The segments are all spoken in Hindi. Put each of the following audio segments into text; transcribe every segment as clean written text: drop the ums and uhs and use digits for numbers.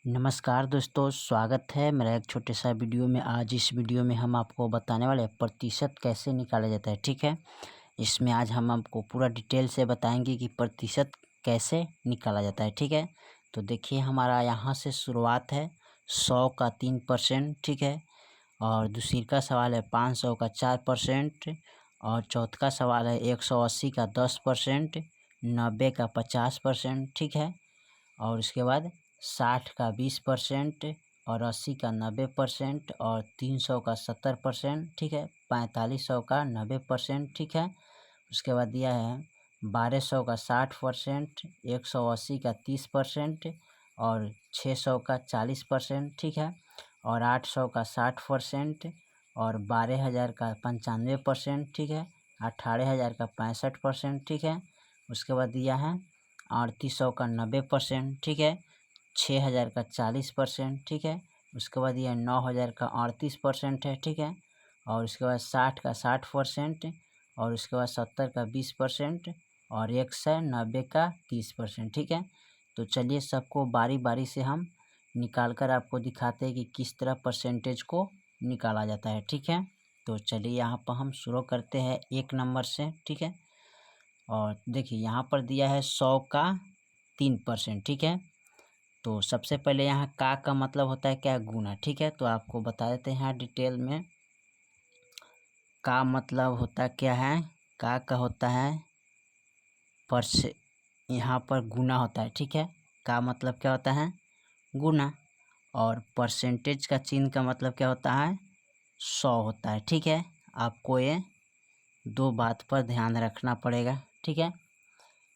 नमस्कार दोस्तों, स्वागत है मेरा एक छोटे सा वीडियो में। आज इस वीडियो में हम आपको बताने वाले हैं प्रतिशत कैसे निकाला जाता है। ठीक है, इसमें आज हम आपको पूरा डिटेल से बताएंगे कि प्रतिशत कैसे निकाला जाता है। ठीक है, तो देखिए हमारा यहाँ से शुरुआत है 100 का 3%। ठीक है, और दूसरी का सवाल है 500 का 4%, और चौथा का सवाल है 180 का 10%, 90 का 50%। ठीक है, और उसके बाद 60 का 20% और 80 का 90% और 300 का 70%। ठीक है, 4500 का 90%। ठीक है, उसके बाद दिया है 1200 का 60%, 180 का 30% और 600 का 40%। ठीक है, और 800 का 60% और 12,000 का 95%। ठीक है, 18,000 का 65%। ठीक है, उसके बाद दिया है 3800 का 90%। ठीक है, 6,000 का 40%। ठीक है, उसके बाद ये 9,000 का 38% है। ठीक है, और उसके बाद 60 का 60% और उसके बाद 70 का 20% और 190 का 30%। ठीक है, तो चलिए सबको बारी बारी से हम निकाल कर आपको दिखाते हैं कि किस तरह परसेंटेज को निकाला जाता है। ठीक है, तो चलिए यहाँ पर हम शुरू करते हैं 1 नंबर से। ठीक है, और देखिए यहाँ पर दिया है 100 का 3%। ठीक है, तो सबसे पहले यहाँ का मतलब होता है क्या, गुना। ठीक है, तो आपको बता देते हैं डिटेल में। का मतलब होता क्या है, का होता है परसे, यहाँ पर गुना होता है। ठीक है, का मतलब क्या होता है, गुना, और परसेंटेज का चिन्ह का मतलब क्या होता है, 100 होता है। ठीक है, आपको ये दो बात पर ध्यान रखना पड़ेगा। ठीक है,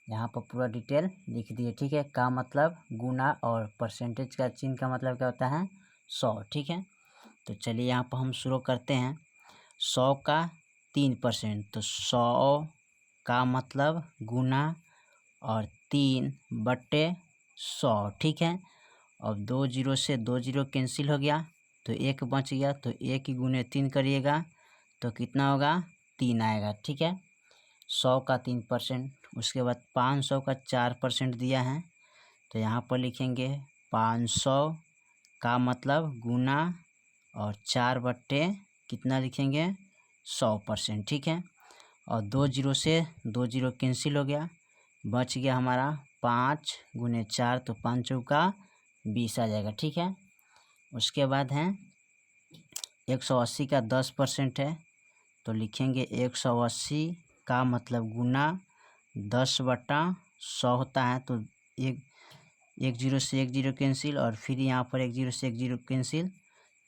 यहाँ पर पूरा डिटेल लिख दिए। ठीक है, का मतलब गुना और परसेंटेज का चिन्ह का मतलब क्या होता है, 100। ठीक है, तो चलिए यहाँ पर हम शुरू करते हैं। 100 का 3%, तो 100 का मतलब गुना और 3/100। ठीक है, अब 2 जीरो से 2 जीरो कैंसिल हो गया तो 1 बच गया, तो 1 ही गुने 3 करिएगा तो कितना होगा, 3 आएगा। ठीक है, 100 का 3%। उसके बाद 500 का 4% दिया है, तो यहाँ पर लिखेंगे 500 का मतलब गुना और 4/, कितना लिखेंगे, 100%। ठीक है, और 2 जीरो से 2 जीरो कैंसिल हो गया, बच गया हमारा 5 गुने 4, तो 5 चौका 20 आ जाएगा। ठीक है, उसके बाद है 180 का 10% है, तो लिखेंगे 180 का मतलब गुना 10/100 होता है, तो एक जीरो से एक जीरो कैंसिल और फिर यहाँ पर 1 जीरो से 1 जीरो कैंसिल,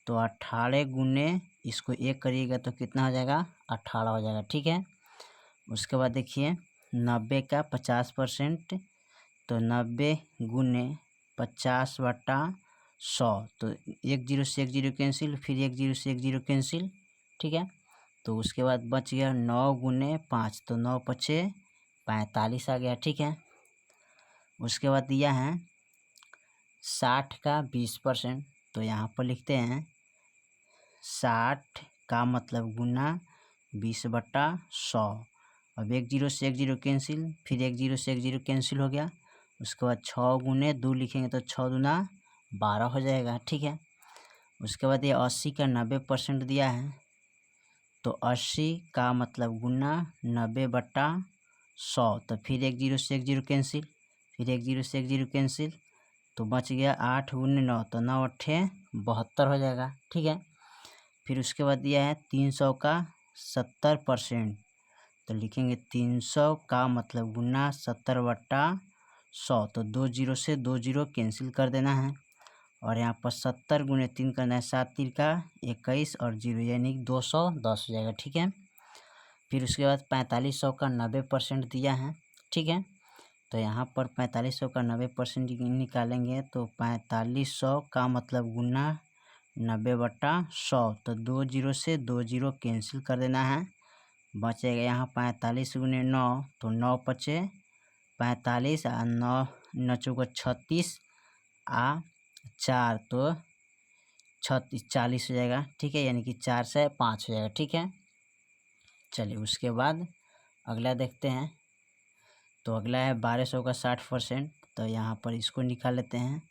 तो 18 गुने इसको 1 करिएगा तो कितना हो जाएगा, 18 हो जाएगा। ठीक है, उसके बाद देखिए 90 का 50%, तो 90 गुने 50/100, तो 1 जीरो से 1 जीरो कैंसिल, फिर 1 जीरो से 1 जीरो कैंसिल। ठीक है, तो उसके बाद बच गया 9 गुने 5, तो 9 पचे 45 आ गया। ठीक है, उसके बाद दिया है 60 का 20%, तो यहाँ पर लिखते हैं 60 का मतलब गुना 20/100। अब 1 जीरो से 1 जीरो कैंसिल, फिर 1 जीरो से 1 जीरो कैंसिल हो गया, उसके बाद 6 गुने 2 लिखेंगे तो 6 दूना 12 हो जाएगा। ठीक है, उसके बाद ये 80 का 90% दिया है, तो 80 का मतलब गुना 90/100, तो फिर 1 जीरो से 1 जीरो कैंसिल, फिर 1 जीरो से 1 जीरो कैंसिल, तो बच गया 8 गुने 9, तो 9 अट्ठे 72 हो जाएगा। ठीक है, फिर उसके बाद दिया है 300 का 70%, तो लिखेंगे 300 का मतलब गुना 70/100, तो 2 जीरो से 2 जीरो कैंसिल कर देना है, और यहाँ पर 70 गुने 3 करना है, 7 3 का 21 और 0 यानी 210 हो जाएगा। ठीक है, फिर उसके बाद 4500 का 90% दिया है। ठीक है, तो यहाँ पर 4500 का 90% निकालेंगे तो 4500 का मतलब गुना 90/100, तो 2 जीरो से 2 जीरो कैंसिल कर देना है, बचेगा यहाँ 45 गुने 9, तो 9 पचे 45 और 9 9 चौका 36 आ 4, तो 36 40 हो जाएगा। ठीक है, यानी कि 4 से 5 हो जाएगा। ठीक है, चलिए उसके बाद अगला देखते हैं। तो अगला है 1200 का 60%, तो यहाँ पर इसको निकाल लेते हैं।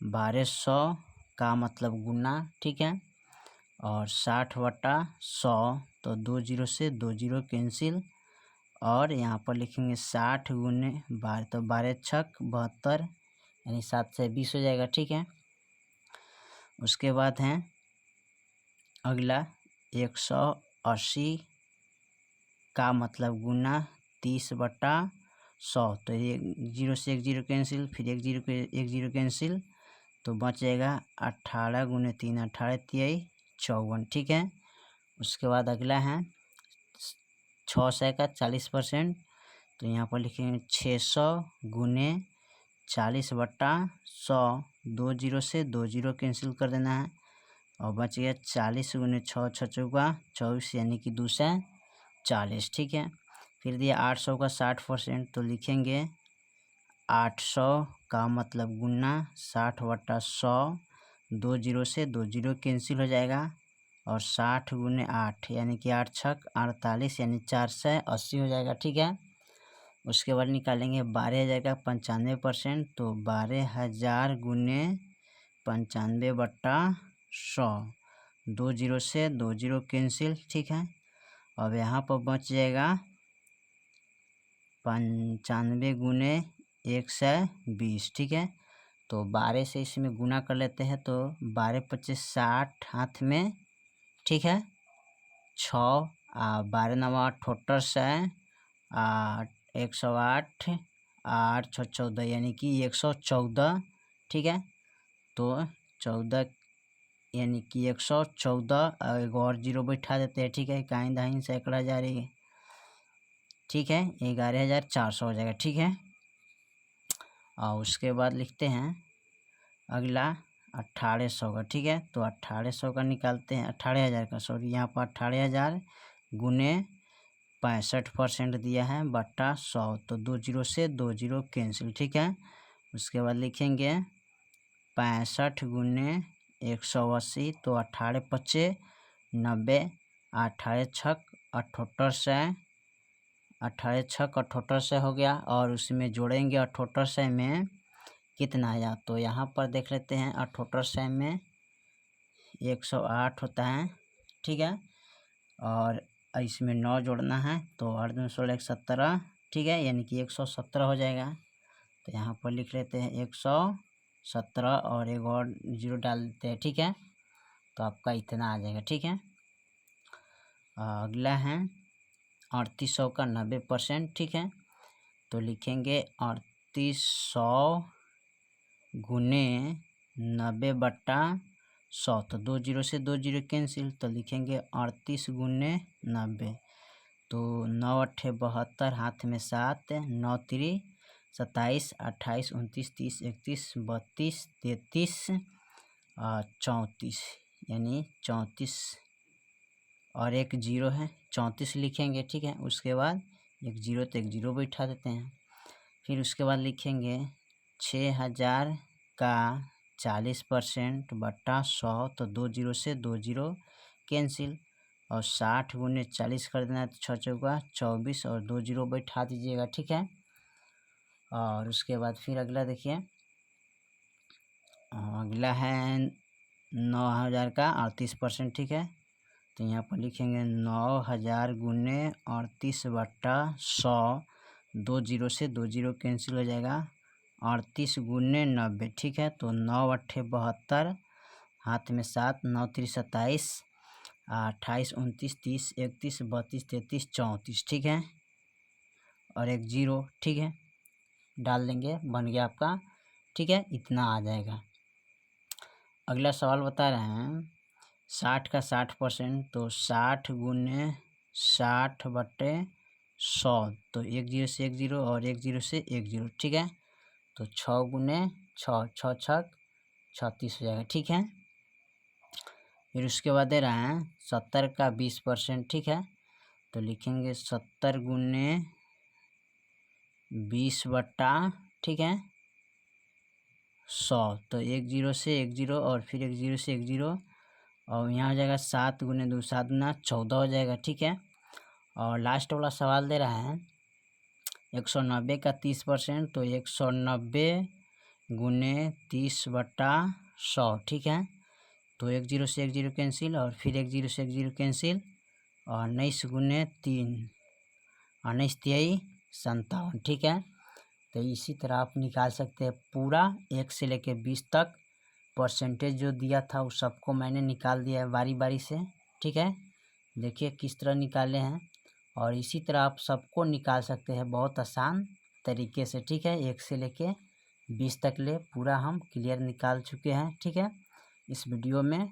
1200 का मतलब गुना, ठीक है। और 60/100 तो 2 जीरो से 2 जीरो कैंसिल। और यहाँ पर लिखेंगे 60 गुने 12 तो 12 छक 72 यानी 7 से 20 हो जाएगा, ठीक है। उसके बाद है अगला 180 का मतलब गुना 30/100 तो 1 जीरो से 1 जीरो कैंसिल, फिर 1 जीरो कैंसिल तो बच जाएगा 18 गुने 3 18 तिहाई 54, ठीक है। उसके बाद अगला है 600 का 40% तो यहाँ पर लिखेंगे 600 गुने 40/100 2 जीरो से 2 जीरो कैंसिल कर देना है और बच गया 40 गुने 6 6 चौका 24 यानी कि 240, ठीक है। फिर दिया 800 का 60% तो लिखेंगे 800 का मतलब गुना 60/100 2 जीरो से 2 जीरो कैंसिल हो जाएगा और 60 गुने 8 यानी कि 8 छक 48 यानी 480 हो जाएगा, ठीक है। उसके बाद निकालेंगे 12,000 का 95% तो 12,000 गुने 95/100 2 जीरो से 2 जीरो कैंसिल, ठीक है। अब यहाँ पर बच जाएगा 95 गुने 120, ठीक है। तो 12 से इसमें गुना कर लेते हैं तो 12 25 60 हाथ में, ठीक है। 6 12 9 78 से 108 8 6 14 यानी कि 114, ठीक है। तो 14 यानी कि 114 एक और जीरो बैठा देते हैं, ठीक है। काइन दाइन सैकड़ा जा रही है, ठीक है। 11,400 हो जाएगा, ठीक है। और उसके बाद लिखते हैं अगला 1800 का, ठीक है। तो 1800 का निकालते हैं 18,000 का, सॉरी यहाँ पर 18,000 गुने 65% दिया है बट्टा 100 तो 2 जीरो से 2 जीरो कैंसिल, ठीक है। उसके बाद लिखेंगे 65 गुने 180 तो 18 25 90 18 छक 78 से 18 छक 78 से हो गया और उसमें जोड़ेंगे 78 से में कितना आया तो यहाँ पर देख लेते हैं 78 से में 108 होता है, ठीक है। और इसमें 9 जोड़ना है तो 8 दूनी 16 117, ठीक है, यानी कि 117 हो जाएगा। तो यहाँ पर लिख लेते हैं 117 और एक और जीरो डाल देते हैं, ठीक है। तो आपका इतना आ जाएगा, ठीक है। अगला है 3800 का 90%, ठीक है। तो लिखेंगे 3800 गुने 90/100 तो 2 जीरो से 2 जीरो कैंसिल तो लिखेंगे 38 गुने 90 तो 9 8 72 हाथ में 7 9 3 27 28 29 30 31 32 33 34 यानी 34 और एक जीरो है 34 लिखेंगे, ठीक है। उसके बाद एक जीरो तो एक जीरो बैठा देते हैं। फिर उसके बाद लिखेंगे 6,000 का 40% बट्टा 100 तो 2 जीरो से 2 जीरो कैंसिल और 60 गुने 40 कर देना है तो 6 चौका 24 और 2 जीरो बैठा दीजिएगा, ठीक है। और उसके बाद फिर अगला देखिए अगला है 9,000 का 38%, ठीक है। तो यहाँ पर लिखेंगे 9,000 गुने 38/100 2 जीरो से 2 जीरो कैंसिल हो जाएगा 38 गुने 90, ठीक है। तो 9 8 72 हाथ में 7 9 3 27 28 29 30 31 32 33 34, ठीक है। और एक जीरो, ठीक है, डाल देंगे बन गया आपका, ठीक है। इतना आ जाएगा। अगला सवाल बता रहे हैं 60 का 60% तो 60 गुने 60/100 तो 1 जीरो से 1 जीरो और 1 जीरो से 1 जीरो, ठीक है। तो 6 गुने 6 6 छक 36 हो जाएगा, ठीक है। फिर उसके बाद दे रहा है 70 का 20%, ठीक है। तो लिखेंगे 70 गुने 20/, ठीक है, 100 तो 1 जीरो से 1 जीरो और फिर 1 जीरो से 1 जीरो और यहाँ हो जाएगा 7 गुने 2 7 गुना 14 हो जाएगा, ठीक है। और लास्ट वाला सवाल दे रहा है 190 का 30% तो 190 गुने 30/100, ठीक है। तो 1 0 से 1 0 कैंसिल और फिर 1 0 से 1 0 कैंसिल और 19 गुने 3 और 19 तिहाई 57, ठीक है। तो इसी तरह आप निकाल सकते हैं पूरा 1 से लेकर 20 तक परसेंटेज जो दिया था उस सबको मैंने निकाल दिया है बारी बारी से, ठीक है। देखिए किस तरह निकाले हैं और इसी तरह आप सबको निकाल सकते हैं बहुत आसान तरीके से, ठीक है। 1 से लेके 20 तक ले पूरा हम क्लियर निकाल चुके हैं, ठीक है, इस वीडियो में।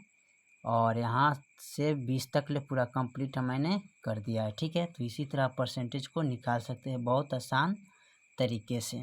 और यहाँ से 20 तक ले पूरा कंप्लीट मैंने कर दिया है, ठीक है। तो इसी तरह परसेंटेज को निकाल सकते हैं बहुत आसान तरीके से।